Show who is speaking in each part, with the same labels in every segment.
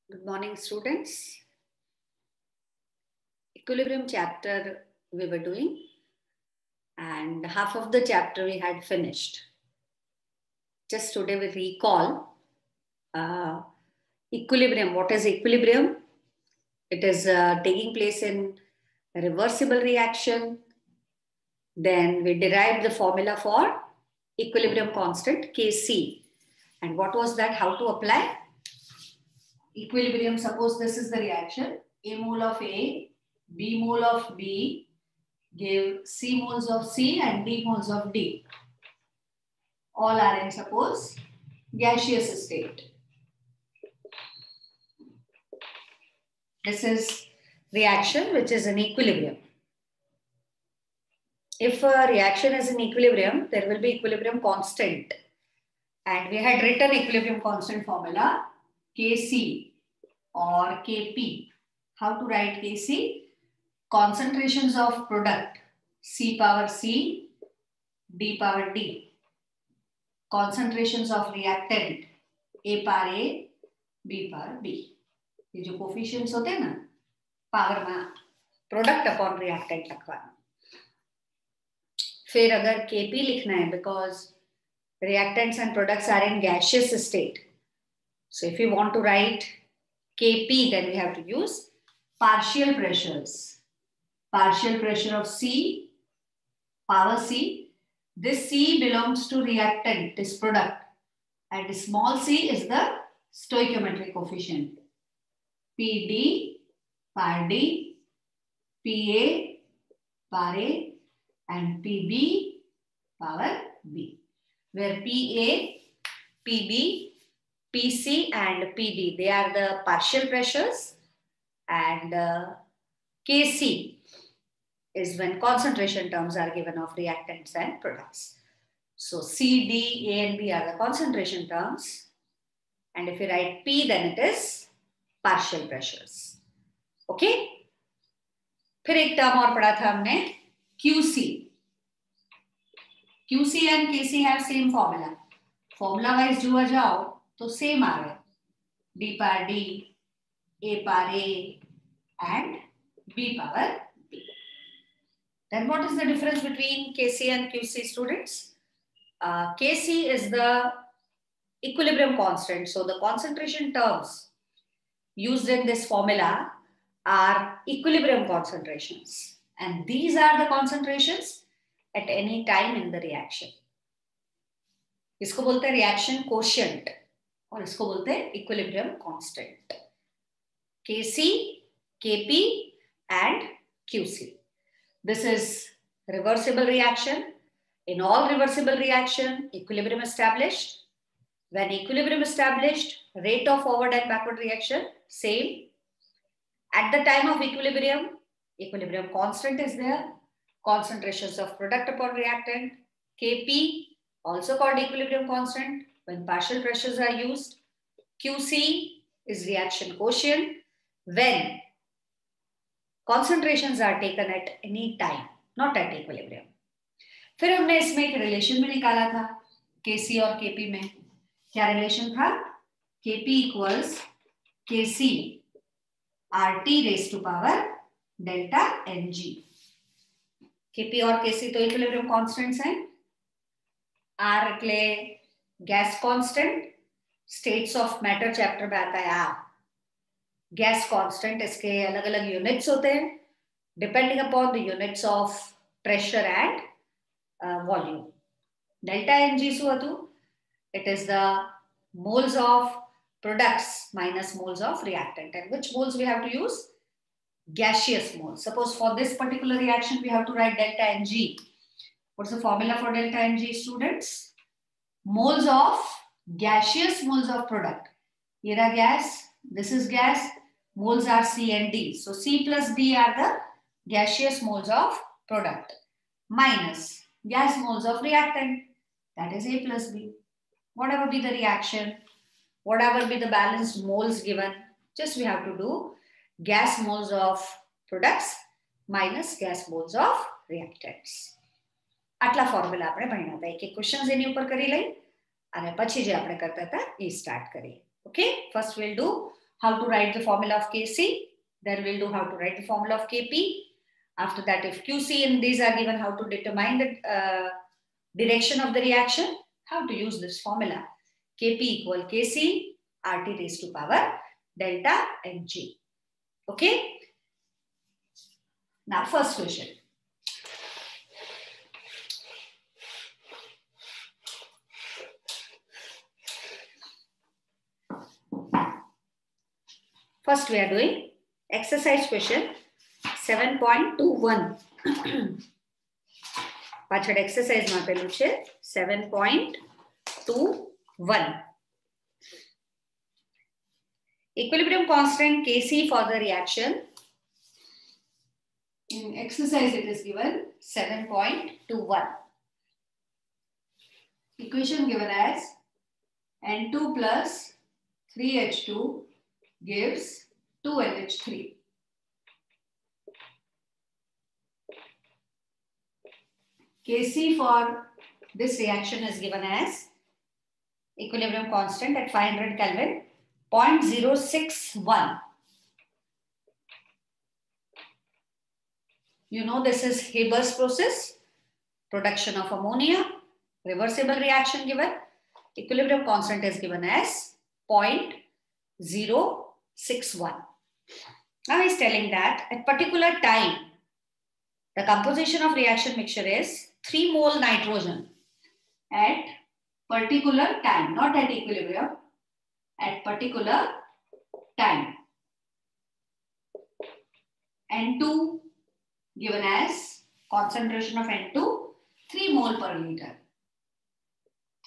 Speaker 1: Good morning, students. Equilibrium chapter we were doing, and half of the chapter we had finished. Just today we recall equilibrium. What is equilibrium? It is taking place in a reversible reaction. Then we derived the formula for equilibrium constant Kc. And what was that? How to apply? Equilibrium, suppose this is the reaction. A mole of A, B mole of B give C moles of C and D moles of D. All are in, suppose, gaseous state. This is reaction which is in equilibrium. If a reaction is in equilibrium, there will be equilibrium constant. And we had written equilibrium constant formula Kc or Kp. How to write Kc? Concentrations of product C power C, D power D. Concentrations of reactant A power A, B power B. ये जो coefficients होते हैं ना power में product upon reactant लिखवाना. फिर अगर Kp लिखना है because reactants and products are in gaseous state. So if you want to write Kp, then we have to use partial pressures. Partial pressure of C, power C. This C belongs to reactant, this product. And small c is the stoichiometric coefficient. Pd, par D, Pa, par A, and Pb, power B. Where Pa, Pb, Pc and Pd, they are the partial pressures, and Kc is when concentration terms are given of reactants and products. So C, D, A and B are the concentration terms, and if you write P, then it is partial pressures. Okay? फिर एक term और पढ़ा था हमने QC. QC and KC have same formula. Formula wise जुआ जाओ तो same आ रहा है. D power D, A power A and B power B. Then what is the difference between Kc and QC, students? Kc is the equilibrium constant. So the concentration terms used in this formula are equilibrium concentrations. And these are the concentrations at any time in the reaction. इसको बोलते हैं reaction quotient और इसको बोलते हैं equilibrium constant. Kc, Kp and Qc. This is reversible reaction. In all reversible reaction, equilibrium established. When equilibrium established, rate of forward and backward reaction same. At the time of equilibrium constant is there. Concentrations of product upon reactant. Kp, also called equilibrium constant when partial pressures are used. Qc is reaction quotient when concentrations are taken at any time, not at equilibrium. फिर हमने इसमें एक relation भी निकाला था Kc और Kp में. क्या रिलेशन था? Kp equals Kc RT raised to power delta Ng. Kp और Kc तो equilibrium constants हैं. R એટલે gas constant. States of matter chapter में आता है R. Gas constant इसके अलग अलग units होते हैं depending upon the units of pressure and volume. Delta Ng શું હતું? It is the moles of products minus moles of reactant. And which moles we have to use? Gaseous moles. Suppose for this particular reaction we have to write delta Ng. What's the formula for delta Ng, students? Moles of gaseous moles of product. Here are gas, this is gas, moles are C and D. So C plus D are the gaseous moles of product minus gas moles of reactant, that is A plus B. Whatever be the reaction, whatever be the balanced moles given, just we have to do gas moles of products minus gas moles of reactants. આટલા formula આપણે ભણ્યા હતા. એક એક questions એની ઉપર કરી લઈ અને પછી જે આપણે કરતા હતા એ સ્ટાર્ટ કરીએ. Okay, first we'll do how to write the formula of Kc. Then we'll do how to write the formula of Kp. After that, if Qc and these are given, how to determine the direction of the reaction, how to use this formula. Kp equal Kc RT raised to power delta Mg. Okay. Now, first question. First, we are doing exercise question 7.21. પાછળ exercise માં પેલું છે 7.21. Equilibrium constant Kc for the reaction. In exercise, it is given 7.21. Equation given as N2 plus 3H2 gives 2NH3. Kc for this reaction is given as equilibrium constant at 500 Kelvin, 0.061. You know this is Haber's process, production of ammonia, reversible reaction given. Equilibrium constant is given as 0.061. Now he's telling that at particular time, the composition of reaction mixture is 3 mole nitrogen at particular time, not at equilibrium, at particular time. N2 given as concentration of N2, 3 mole per liter.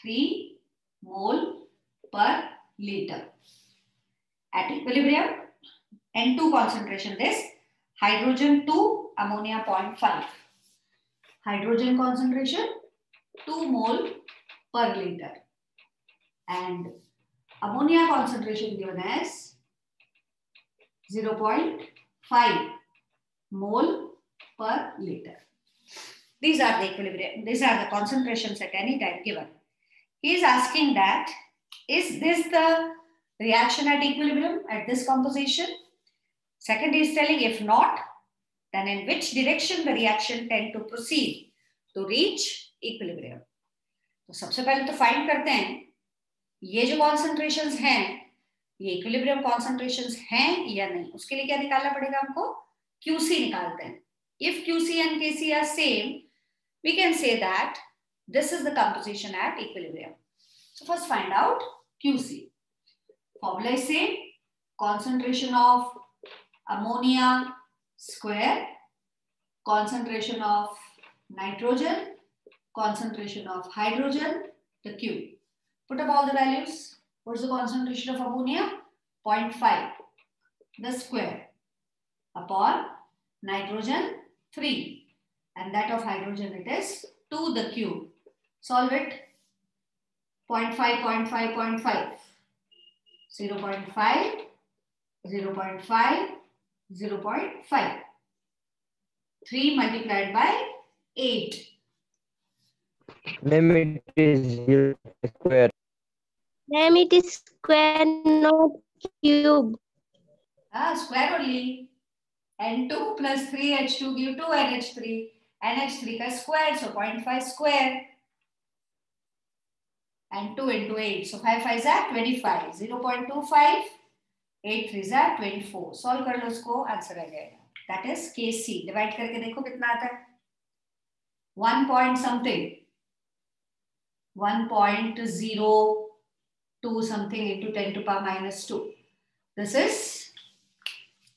Speaker 1: 3 mole per liter. At equilibrium, N2 concentration is hydrogen 2, ammonia 0.5. Hydrogen concentration 2 mole per liter. And ammonia concentration given as 0.5 mole per liter. These are the equilibrium, these are the concentrations at any time given. He is asking that, is this the reaction at equilibrium at this composition? Second, he is telling if not, then in which direction the reaction tend to proceed to reach equilibrium. तो सबसे पहले तो find करते हैं ये जो concentrations हैं ये इक्विलिब्रियम कॉन्सेंट्रेशंस हैं या नहीं. उसके लिए क्या निकालना पड़ेगा हमको? QC निकालते हैं. If QC and KC are same, we can say that this is the composition at equilibrium. So first find out QC. Formula is same. Concentration of ammonia square, concentration of nitrogen, concentration of hydrogen, the cube. Put up all the values. What's the concentration of ammonia? 0.5, the square, upon nitrogen 3, and that of hydrogen it is 2 the cube. Solve it. 0.5, 0.5, 0.5, 0.5, 0.5, 0.5. 3 multiplied by 8.
Speaker 2: Ma'am, it is 0 square.
Speaker 3: Ma'am, it is square, not cube.
Speaker 1: Square only. N2 plus 3H2 give 2NH3. NH3 ka square, so 0.5 square. And 2 into 8. So 5 5 is at 25. 0.25. 8 3 is at 24. Solve कर लो इसको, answer आ जाएगा. That is Kc. Divide करके देखो कितना आता है. 1 point something. 1.02 something into 10 to power minus 2. This is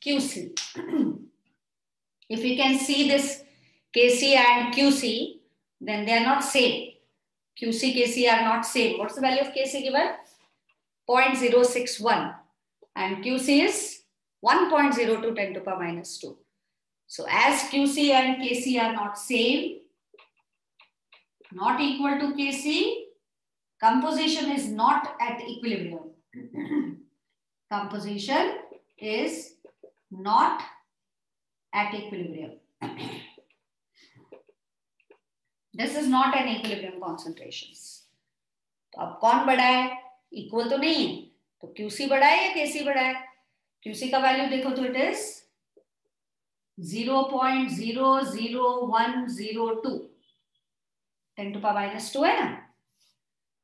Speaker 1: QC. If we can see this Kc and QC, then they are not same. QC, Kc are not same. What's the value of Kc given? 0.061. And QC is 1.02 10 to power minus 2. So as QC and Kc are not same, not equal to Kc, composition is not at equilibrium. Composition is not at equilibrium. This is not an equilibrium concentrations. तो अब कौन बड़ा है? Equal तो नहीं है. तो QC बड़ा है या KC बड़ा है? QC का वैल्यू देखो तो it is 0.00102, 10 to power minus 2 है ना,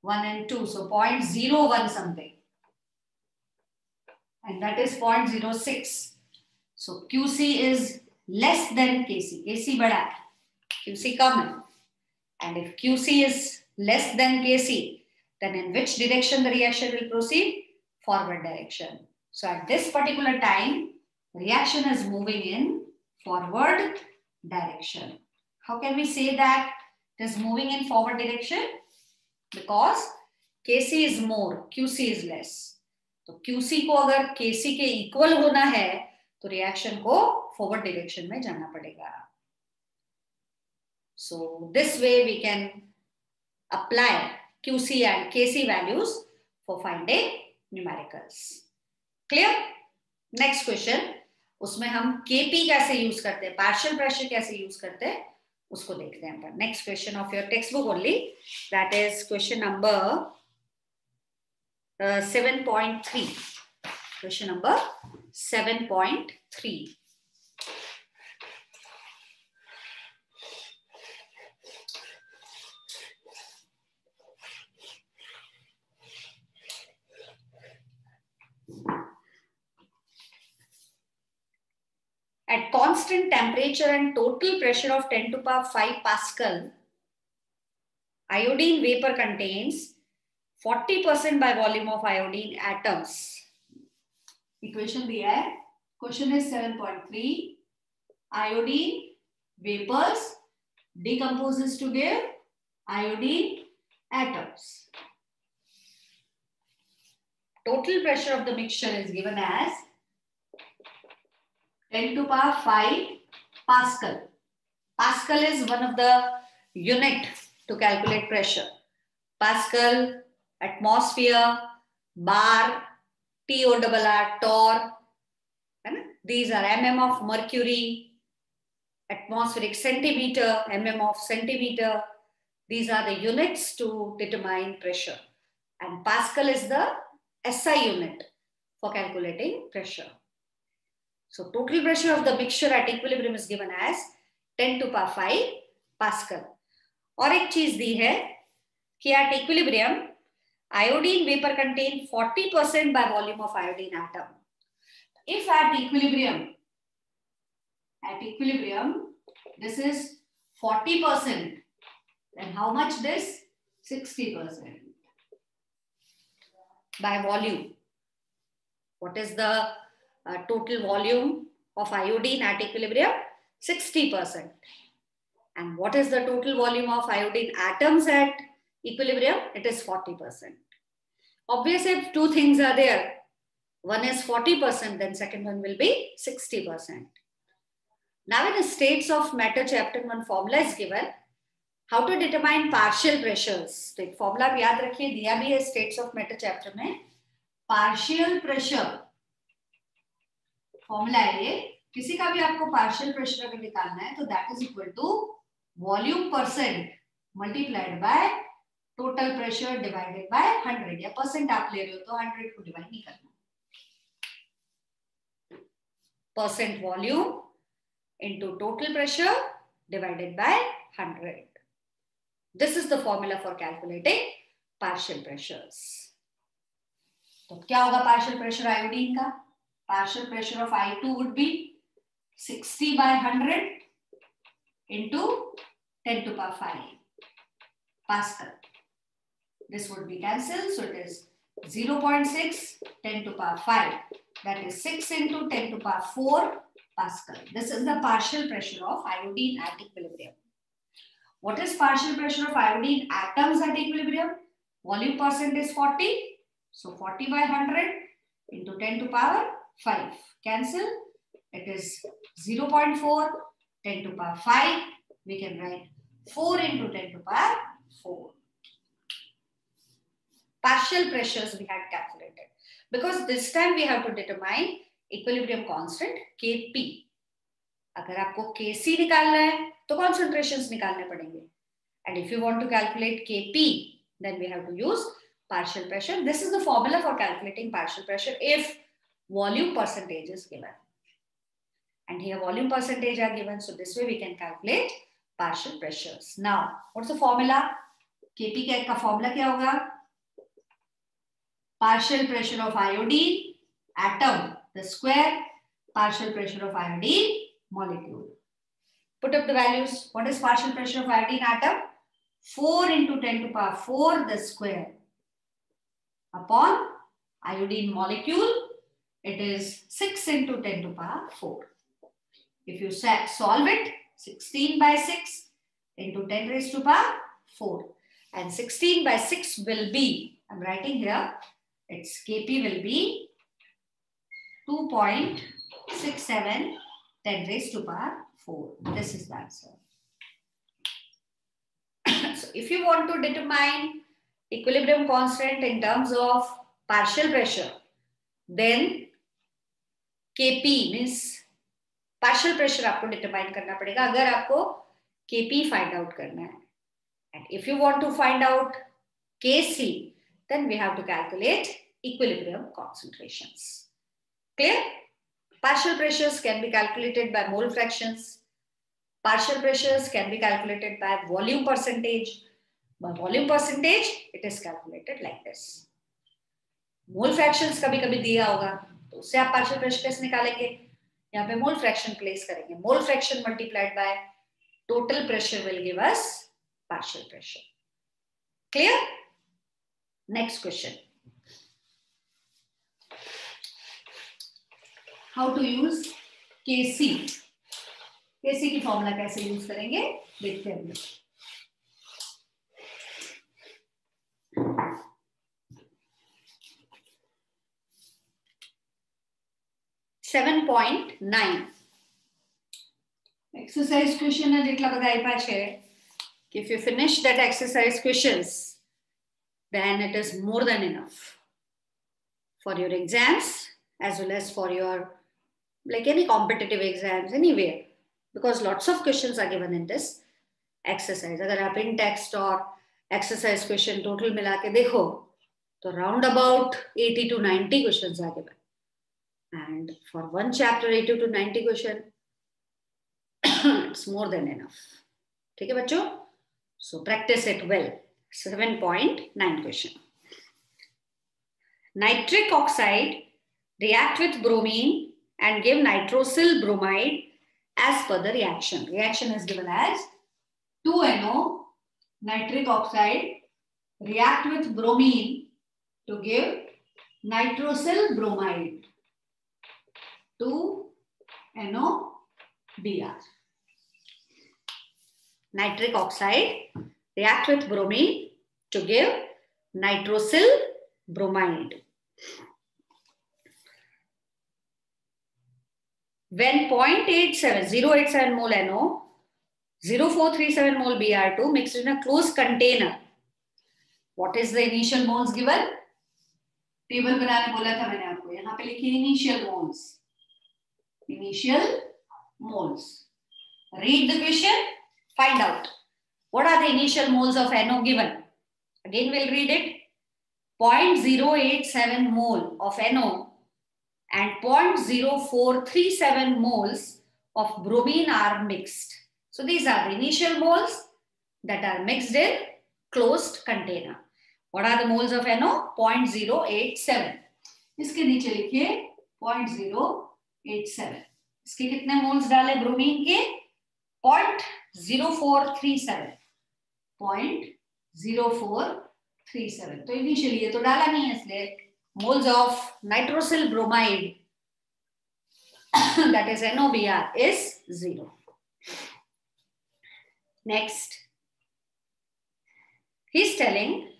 Speaker 1: 1 and 2, so 0.01 something, and that is 0.06. So QC is less than KC. KC बड़ा है, QC कम है, and if QC is less than KC, then in which direction the reaction will proceed? Forward direction. So at this particular time, reaction is moving in forward direction. How can we say that it is moving in forward direction? Because KC is more, QC is less. तो QC को अगर KC के equal होना है तो reaction को forward direction में जाना पड़ेगा. So this way we can apply QC and KC values for finding numericals. Clear? Next question. उसमें हम KP कैसे यूज करते हैं, पार्शियल प्रेशर कैसे यूज करते हैं, उसको देखते हैं अपन. Next question of your text book only, that is question number 7.3. Question number 7.3. At constant temperature and total pressure of 10 to power 5 Pascal, iodine vapor contains 40% by volume of iodine atoms. Equation दिया है. Question is 7.3. Iodine vapors decomposes to give iodine atoms. Total pressure of the mixture is given as 10 to power 5 Pascal. Pascal is one of the unit to calculate pressure. Pascal, atmosphere, bar, TORR, torr. These are mm of mercury, atmospheric centimeter, mm of centimeter. These are the units to determine pressure. And Pascal is the SI unit for calculating pressure. So total pressure of the mixture at equilibrium is given as 10 to power 5 Pascal. और एक चीज दी है कि at equilibrium iodine vapor contain 40% by volume of iodine atom. If at equilibrium this is 40%, then how much this? 60% by volume. What is the total volume of iodine at equilibrium? 60%. And what is the total volume of iodine atoms at equilibrium? It is 40%. Obviously, if two things are there, one is 40%, then second one will be 60%. Now in the states of matter chapter 1 formula is given. How to determine partial pressures? तो एक formula आप याद रखिए, दिया भी है states of matter chapter में. Partial pressure formula है ये. किसी का भी आपको पार्शियल प्रेशर अगर निकालना है तो that is equal to volume percent multiplied by total pressure divided by 100. या परसेंट आप ले रहे हो तो 100 को डिवाइड नहीं करना. Percent volume into total pressure divided by 100. This is the formula for calculating partial pressures. तो क्या होगा पार्शियल प्रेशर आयोडीन का? Partial pressure of I2 would be 60 by 100 into 10 to power 5 Pascal. This would be cancelled, so it is 0.6 10 to power 5. That is 6 into 10 to power 4 Pascal. This is the partial pressure of iodine at equilibrium. What is partial pressure of iodine atoms at equilibrium? Volume percent is 40, so 40 by 100 into 10 to power 5. Cancel. It is 0.4 10 to power 5. We can write 4 into 10 to power 4. Partial pressures we had calculated. Because this time we have to determine equilibrium constant Kp. अगर आपको Kc निकालना है तो concentrations निकालने पड़ेंगे. And if you want to calculate Kp, then we have to use partial pressure. This is the formula for calculating partial pressure if volume percentage is given. And here volume percentage are given. So this way we can calculate partial pressures. Now, what's the formula? Kp का formula क्या होगा? Partial pressure of iodine atom, the square, partial pressure of iodine molecule. Put up the values. What is partial pressure of iodine atom? 4 into 10 to the power 4 the square upon iodine molecule. It is 6 into 10 to the power 4. If you solve it, 16 by 6 into 10 raised to the power 4. And 16 by 6 will be, I'm writing here, its Kp will be 2.67 10 raised to the power 4. This is the answer. So if you want to determine equilibrium constant in terms of partial pressure, then Kp means partial pressure आपको determine करना पड़ेगा अगर आपको Kp find out करना है. And if you want to find out Kc, then we have to calculate equilibrium concentrations. Clear? Partial pressures can be calculated by mole fractions. Partial pressures can be calculated by volume percentage. By volume percentage, it is calculated like this. Mole fractions कभी-कभी दिया होगा, तो उससे आप partial pressure कैसे निकालेंगे? यहाँ पे mole fraction place करेंगे. Mole fraction multiplied by total pressure will give us partial pressure. Clear? Next question. How to use Kc? Kc की फॉर्मूला कैसे यूज करेंगे देखते हैं. 7.9 exercise question है જેટલા બધા આપ્યા છે if you finish that exercise questions then it is more than enough for your exams as well as for your like any competitive exams anywhere, because lots of questions are given in this exercise. अगर आप in text और exercise question total मिला के देखो तो round about 80 to 90 questions are given. And for one chapter 80 to 90 question it's more than enough. ठीक है बच्चों? So practice it well. 7.9 question. Nitric oxide react with bromine and give nitrosyl bromide as per the reaction. Reaction is given as 2NO nitric oxide react with bromine to give nitrosyl bromide. 2NO-Br. Nitric oxide react with bromine to give nitrosyl bromide. When 0.87 mole NO, 0.437 mole Br2 mixed in a closed container, what is the initial moles given? Table बनाने बोला था मैंने आपको, यहाँ पे लिखिए initial moles. Initial moles. Read the question, find out what are the initial moles of NO given. Again we'll read it. 0.087 mole of NO and 0.0437 moles of bromine are mixed. So these are the initial moles that are mixed in closed container. What are the moles of NO? 0.087. इसके नीचे लिखिए 0.087. इसके कितने moles डाले bromine के? 0.0437. 0.0437. तो initially ये तो डाला नहीं है, इसलिए moles of nitrosyl bromide that is NOBr is 0. Next, he's telling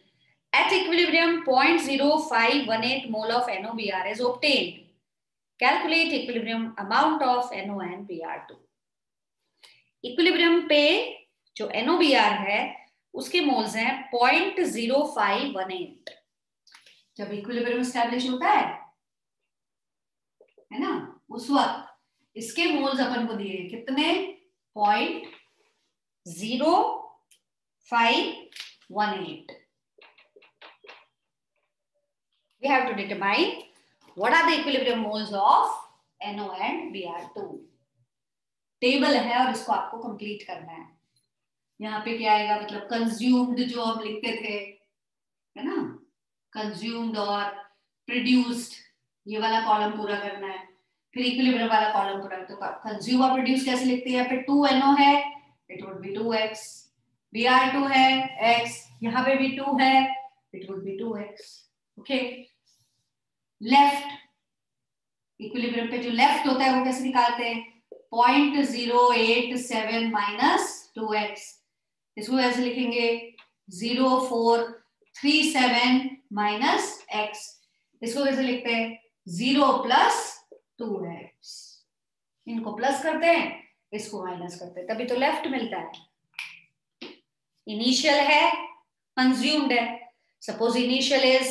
Speaker 1: at equilibrium 0.0518 mole of NOBr is obtained. Calculate equilibrium amount of NO and Br2. Equilibrium पे जो NOBr है उसके मोल्स हैं 0.0518. जब इक्विलिब्रियम एस्टैब्लिश होता है ना, उस वक्त इसके मोल्स अपन को दिए कितने? 0.0518. We have to determine What are the equilibrium moles of NO and Br2? Table है और इसको आपको कंप्लीट करना है. यहाँ पे क्या आएगा, मतलब कंज्यूम्ड जो हम लिखते थे, है ना, कंज्यूम्ड और प्रोड्यूस्ड, ये वाला कॉलम पूरा करना है. फिर इक्विलिब्रियम वाला कॉलम पूरा. तो कंज्यूम और प्रोड्यूस कैसे लिखते हैं? यहाँ पे 2NO है, it would be 2x. Br2 है x, यहाँ पे भी 2 है, it would be 2x. Okay. Left equilibrium पे जो लेफ्ट होता है वो कैसे निकालते हैं? 0.087 माइनस 2x. इसको कैसे लिखेंगे? 0.437 माइनस x. इसको कैसे लिखते हैं? 0 प्लस 2x. इनको प्लस करते हैं, इसको माइनस करते हैं, तभी तो लेफ्ट मिलता है. इनिशियल है, कंज्यूम्ड है. Suppose initial is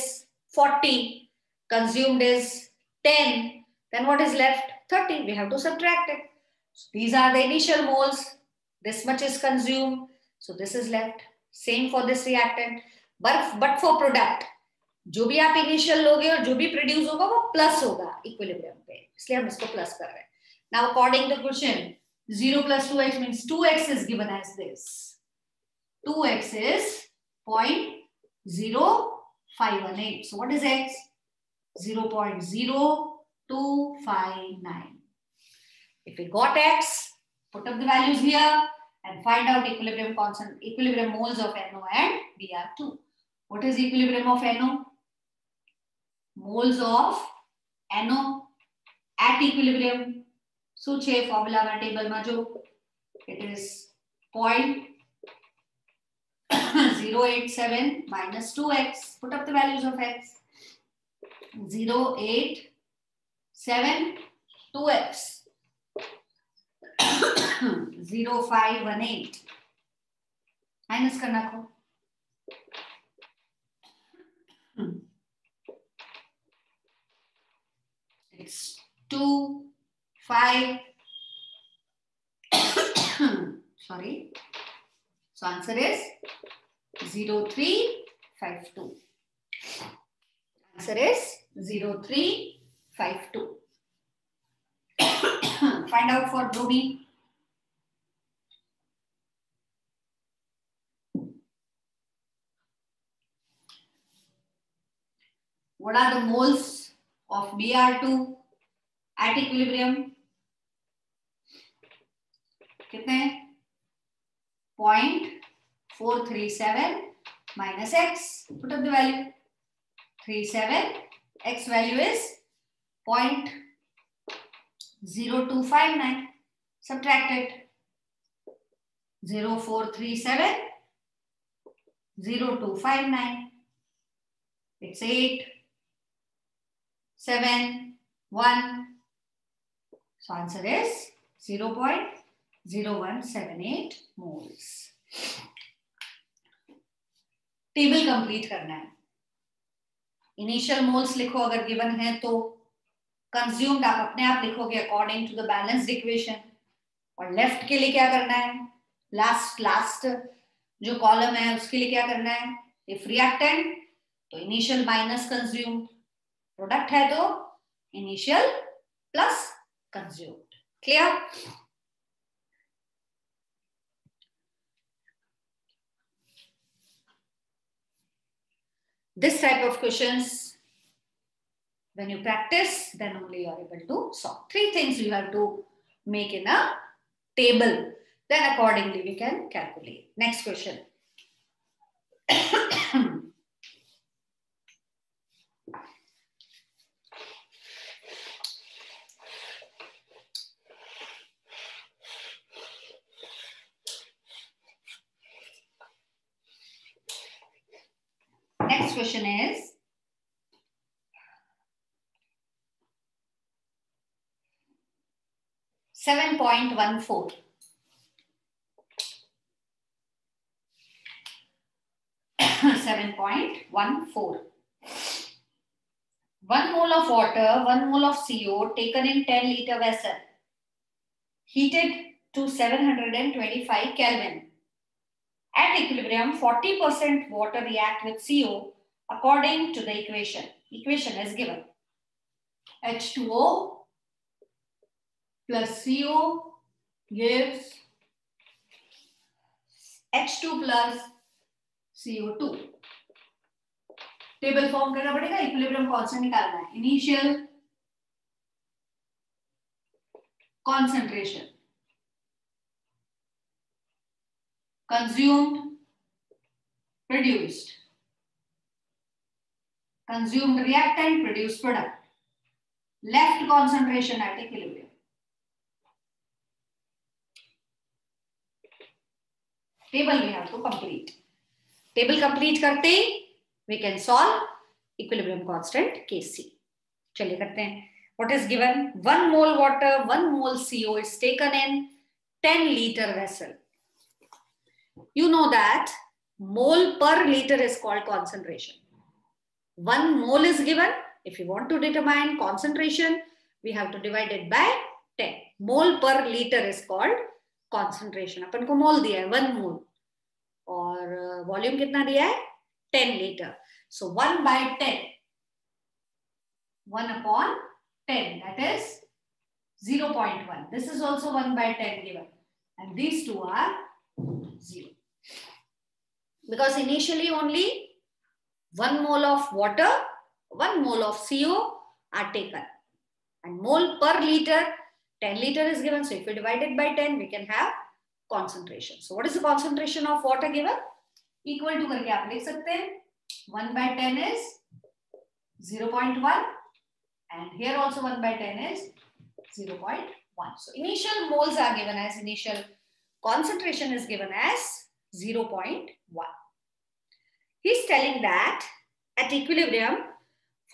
Speaker 1: 40, consumed is 10, then what is left? 30. We have to subtract it. So these are the initial moles. This much is consumed, so this is left. Same for this reactant. But for product, जो भी आप initial लोगे और जो भी produce होगा वो plus होगा इक्विलिब्रियम पे, इसलिए हम इसको प्लस कर रहे हैं. Now according to the question, 0 plus 2x means 2x is given as this. 2x is 0.0518. So what is x? 0.0259. If we got x, put up the values here and find out equilibrium constant, equilibrium moles of NO and Br2. What is equilibrium of NO? Moles of NO at equilibrium. सूचे formula में table में जो it is 0.087 minus 2x. Put up the values of x. 0.872x. 0.518 minus करना को. It's 2, 5. Sorry. So answer is 0.352. Answer is 0.352. Find out for bromine. What are the moles of Br2 at equilibrium? कितने? 0.437 minus x. Put up the value. 37. X value is 0.0259. Subtract it. 0.437, 0.259. It's 8, 7, 1. So answer is 0.0178 moles. Table complete करना है. Initial moles लिखो अगर given है तो. Consumed आप अपने आप लिखोगे according to the balanced equation. और लेफ्ट के लिए क्या करना है? लास्ट जो कॉलम है उसके लिए क्या करना है? इफ रिएक्टेंट तो इनिशियल माइनस कंज्यूम्ड, प्रोडक्ट है तो initial plus consumed. Clear? This type of questions, when you practice, then only you are able to solve. 3 things you have to make in a table. Then accordingly we can calculate. Next question. Next question is, seven point 1.4. One mole of water, 1 mole of CO taken in 10-liter vessel, heated to 725 Kelvin. At equilibrium, 40% water react with CO according to the equation. Equation is given. H2O plus CO gives H2 plus CO2. Table form करना पड़ेगा, equilibrium constant निकालना है. Initial concentration, consumed, produced, consumed reactant, produced product, left concentration at equilibrium. Table we have to complete. Table complete करते we can solve equilibrium constant Kc. चलिए करते हैं. What is given? 1 mole water, 1 mole CO is taken in 10 liter vessel. You know that mole per liter is called concentration. 1 mole is given. If you want to determine concentration, we have to divide it by 10. Mole per liter is called concentration. अपन को mole दिया है 1 mole और volume कितना दिया है 10 liter. So 1 by 10, 1 upon 10, that is 0.1. This is also 1 by 10 given, and these two are 0. Because initially only 1 mole of water, 1 mole of CO are taken, and mole per liter, 10 liter is given. So if we divide it by 10, we can have concentration. So what is the concentration of water given? Equal to करके आप लिख सकते हैं. 1 by 10 is 0.1. And here also 1 by 10 is 0.1. So initial moles are given as, initial concentration is given as 0.1. He's telling that at equilibrium,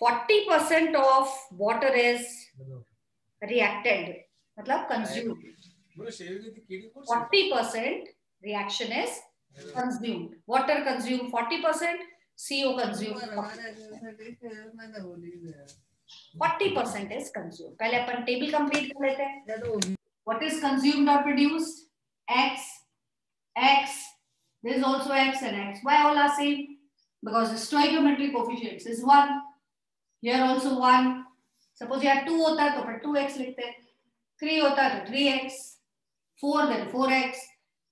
Speaker 1: 40% of water is reacted, मतलब consumed. 40% reaction is consumed. Water consumed 40%, CO consumed 40% is consumed. पहले अपन table complete कर लेते हैं. What is consumed or produced? X, X. There is also X and X. Why all are same? Because the stoichiometric coefficients is 1. Here also 1. Suppose यहाँ 2 होता है तो अपन 2x लिखते हैं. 3 होता है तो 3x. 4 then 4x.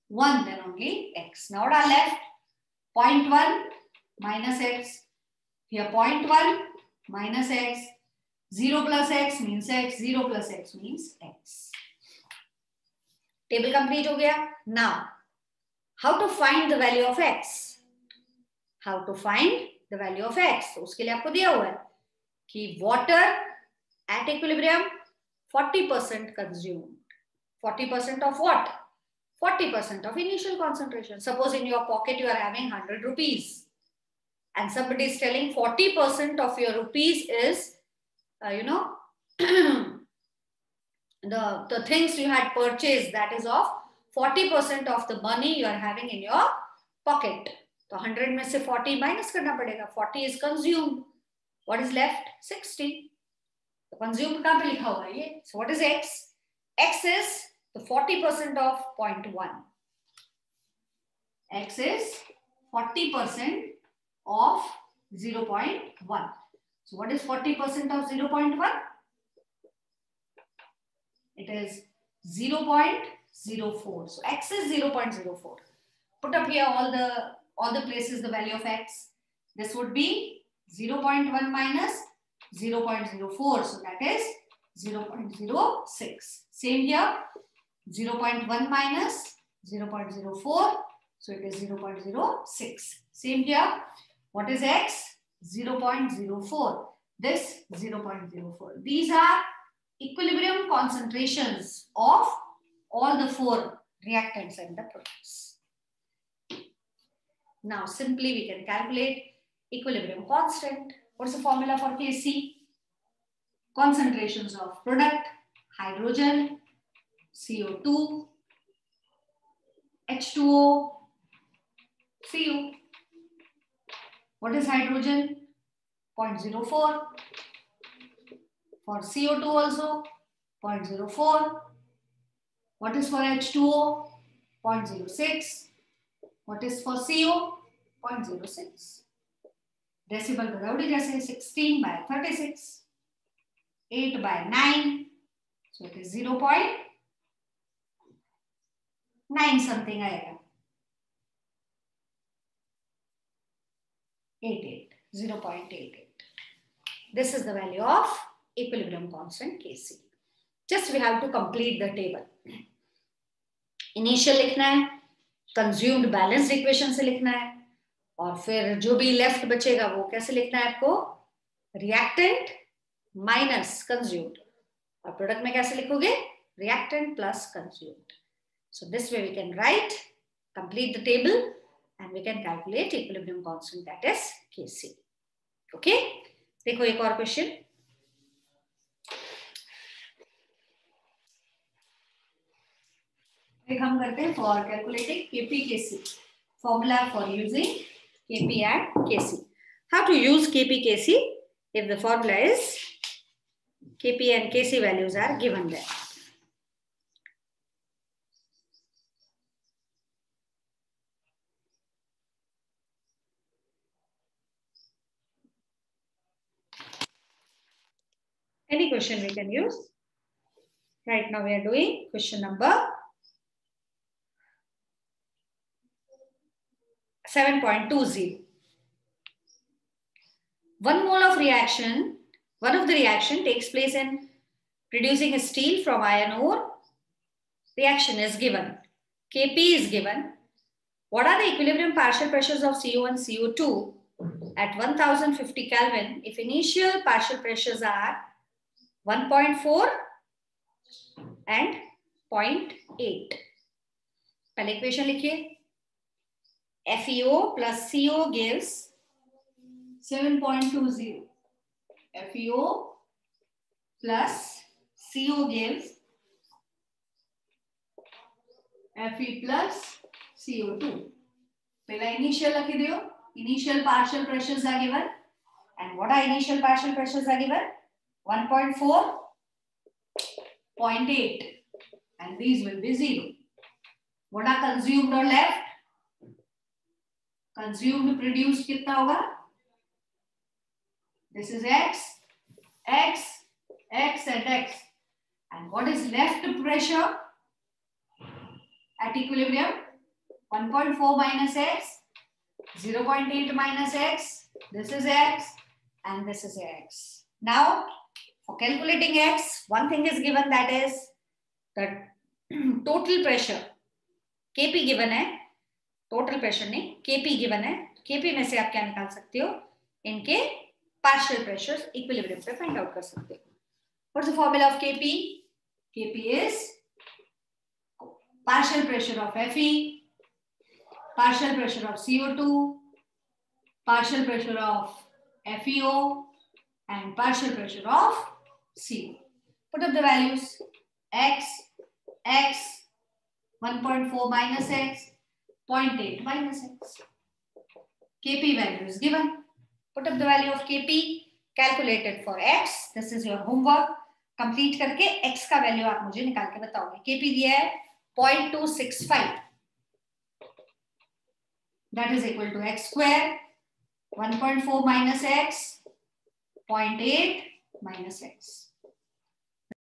Speaker 1: 1 then only x. Now what are left? 0.1 minus x. Here 0.1 minus x. 0 plus x means x. 0 plus x means x. Table complete हो गया. Now, how to find the value of x? How to find the value of x? तो उसके लिए आपको दिया हुआ है कि water at equilibrium 40% consumed. 40% of what? 40% of initial concentration. Suppose in your pocket you are having 100 rupees and somebody is telling 40% of your rupees is the things you had purchased, that is of 40% of the money you are having in your pocket. So 100 में से 40 minus करना पड़ेगा. 40 is consumed. What is left? 60. तो consumed कहाँ पे लिखा हुआ है ये? So what is x? X is the 40% of 0.1. X is 40% of 0.1. So what is 40% of 0.1? It is 0.04. So x is 0.04. Put up here all the places the value of x. This would be 0.1 minus 0.04. So that is 0.06. Same here. 0.1 minus 0.04. So it is 0.06. Same here. What is x? 0.04. This 0.04. These are equilibrium concentrations of all the 4 reactants and the products. Now simply we can calculate equilibrium constant. What's the formula for Kc? Concentrations of product: hydrogen, CO2, H2O, CO. What is hydrogen? 0.04. For CO2 also 0.04. What is for H2O? 0.06. What is for CO? 0.06. Decimal without it, जैसे 16 by 36. 8 by 9. So it is 0.9 something आएगा. 88, 0.88. This is the value of equilibrium constant Kc. Just we have to complete the table. Initial लिखना है, consumed balanced equation से लिखना है, और फिर जो भी लेफ्ट बचेगा वो कैसे लिखना है आपको, रिएक्टेंट माइनस कंज्यूम्ड, और प्रोडक्ट में कैसे लिखोगे, reactant plus consumed. So this way we can write, complete the table and we can calculate equilibrium constant that is Kc. Okay, देखो एक और क्वेश्चन. एक हम करते हैं for calculating Kp Kc, formula for using Kp and Kc. How to use Kp Kc if the formula is Kp and Kc values are given there. Any question we can use. Right now we are doing question number 7.20. One mole of reaction, one of the reaction takes place in producing a steel from iron ore. Reaction is given. Kp is given. What are the equilibrium partial pressures of CO and CO2 at 1050 Kelvin if initial partial pressures are 1.4 and 0.8? पहले equation लिखिए. FeO plus CO gives 7.20. FeO plus CO gives Fe plus CO2. पहला initial लिख दियो. Initial partial pressures are given. And what are initial partial pressures are given? 1.4, 0.8. And these will be 0. What are consumed or left? Consumed produced कितना होगा? This is X, X, X and X. And what is left pressure at equilibrium? 1.4 minus X, 0.8 minus X, this is X and this is X. Now for calculating X, one thing is given, that is the total pressure. Kp given है, total pressure नहीं, Kp given है. Kp में से आप क्या निकाल सकते हो, इनके partial pressures equilibrium पे find out कर सकते हो. What's the formula of Kp? Kp is partial pressure of Fe, partial pressure of CO2, partial pressure of FeO, and partial pressure of CO. Put up the values. X, X, 1.4 minus X, 0.8 minus X. Kp value is given. Put up the value of Kp calculated for X. This is your homework. Complete करके X का value आप मुझे निकाल के बताओगे. Kp दिया है 0.265. That is equal to X square. 1.4 minus X, 0.8 minus X.